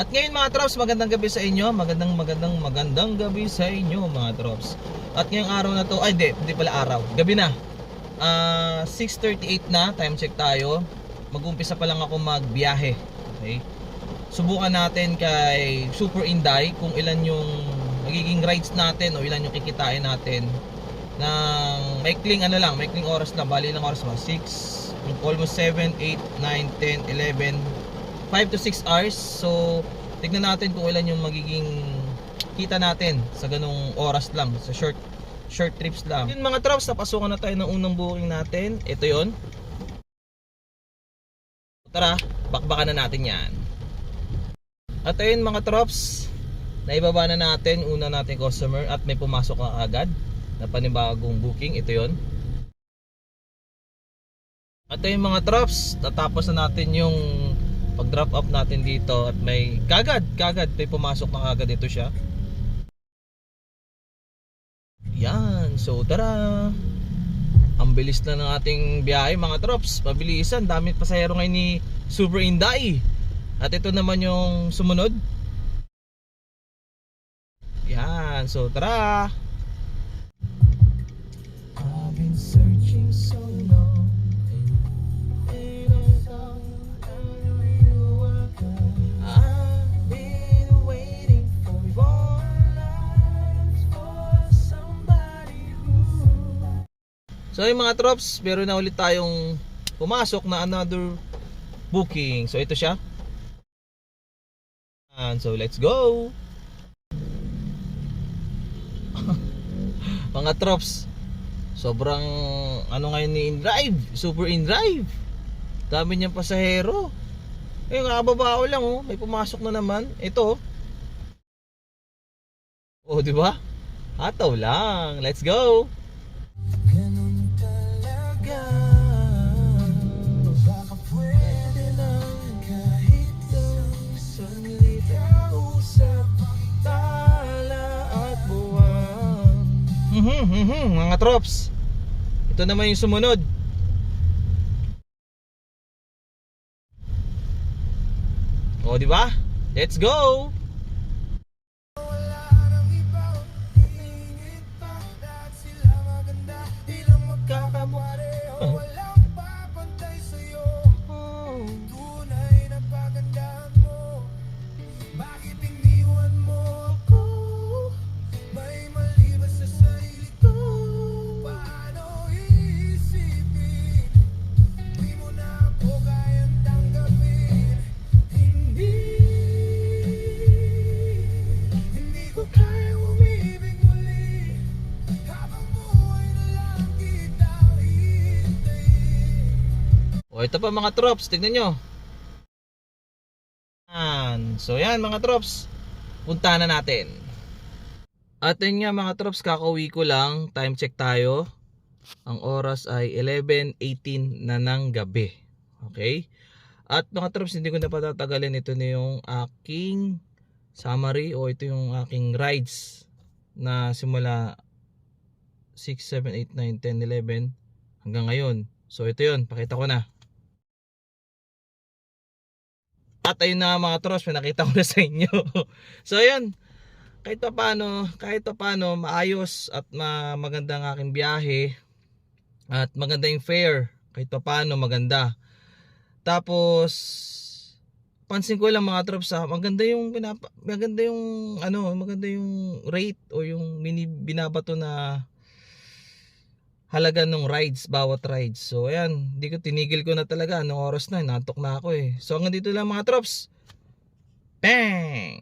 At ngayon mga trops, magandang gabi sa inyo. Magandang gabi sa inyo mga trops. At ngayong araw na to, ay hindi pala araw, gabi na. 6:38 na, time check tayo. Mag-umpisa pa lang ako magbiyahe. Okay? Subukan natin kay Super Inday kung ilan yung magiging rides natin o ilan yung kikitain natin ng maikling oras lang. Bali lang oras ba? 6, almost 7, 8, 9, 10, 11, 5 to 6 hours. So tignan natin kung ilan yung magiging kita natin sa ganung oras lang, sa short trips lang. Yun mga trops, napasukan na tayo ng unang booking natin. Ito yon. Tara, bakbakan na natin yan. At ayun mga trops, naibaba na natin una natin customer at may pumasok na agad na panibagong booking. Ito yon. At ayun mga trops, tatapos na natin yung pag drop off natin dito at may kagad may pumasok na agad. Ito siya. Yan, so tara. Ang bilis na ng ating biyahe mga trops. Pabilisan, dami pasahero ngayon ni Super Inday. At ito naman yung sumunod. Yan, so tara. I've been searching so long. So yung mga trops, meron na ulit tayong pumasok na another booking. So ito siya. And so let's go. Mga trops, sobrang ano ngayon ni InDrive, Super InDrive. Dami niyang pasahero. Eh kakababao lang oh, may pumasok na naman. Ito. Oh, di ba? Hataw lang. Let's go. Mga trops, ito naman yung sumunod. O di ba? Let's go. O ito pa mga trops, tignan nyo. So yan mga trops, punta na natin. At yun nga mga trops, kakauwi ko lang. Time check tayo. Ang oras ay 11:18 na ng gabi. Okay? At mga trops, hindi ko na patatagalin. Ito na yung aking summary o ito yung aking rides na simula 6, 7, 8, 9, 10, 11 hanggang ngayon. So ito yun, pakita ko na. At ayun na mga trops, pinakita ko na sa inyo. So ayun, kahit pa paano maayos at maganda ang aking biyahe. At maganda yung fare, kahit pa paano maganda. Tapos pansin ko lang mga trops, maganda yung rate o yung binabato na halaga ng rides, bawat rides. So ayan, tinigil ko na talaga. Anong oras na, natok na ako eh. So hanggang dito lang mga trops. Bang!